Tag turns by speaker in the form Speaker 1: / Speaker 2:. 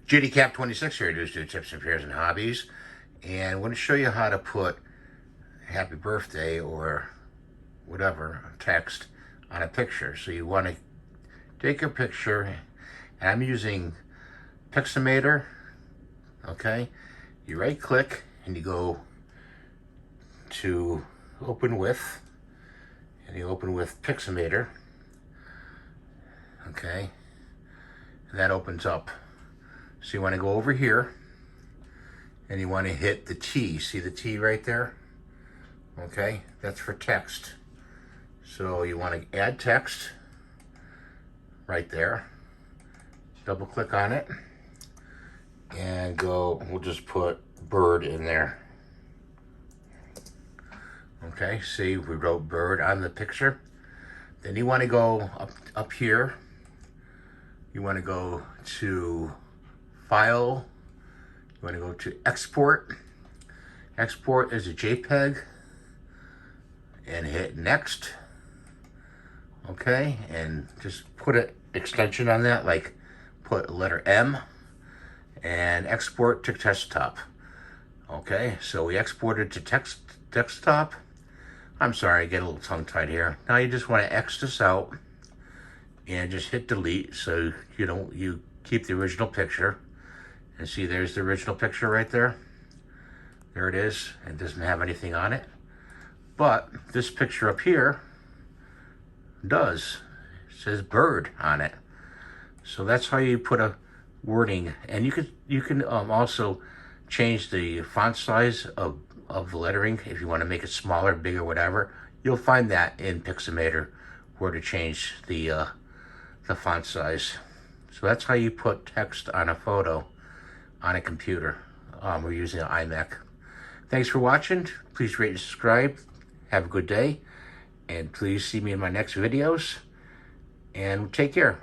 Speaker 1: GDCap26 here, just do tips, repairs, and hobbies. And I'm going to show you how to put happy birthday or whatever text on a picture. So you want to take a picture, and I'm using Pixelmator, okay? You right click and you go to open with, and you open with Pixelmator, okay? And that opens up. So you want to go over here and you want to hit the T. See the T right there? Okay, that's for text. So you want to add text right there. Double click on it and go, we'll just put bird in there. Okay, see, we wrote bird on the picture. Then you want to go up here. You want to go to File. You want to go to Export. Export as a JPEG. And hit Next. Okay, and just put an extension on that, like put letter M. And export to desktop. Okay, so we exported to desktop. I'm sorry, I get a little tongue-tied here. Now you just want to X this out and just hit delete so you keep the original picture. And see, there's the original picture right there. There it is. It doesn't have anything on it. But this picture up here does. It says bird on it. So that's how you put a wording. And you can also change the font size of the lettering if you want to make it smaller, bigger, whatever. You'll find that in Pixelmator where to change the font size. So that's how you put text on a photo on a computer. We're using an iMac. Thanks for watching. Please rate and subscribe. Have a good day. And please see me in my next videos. And take care.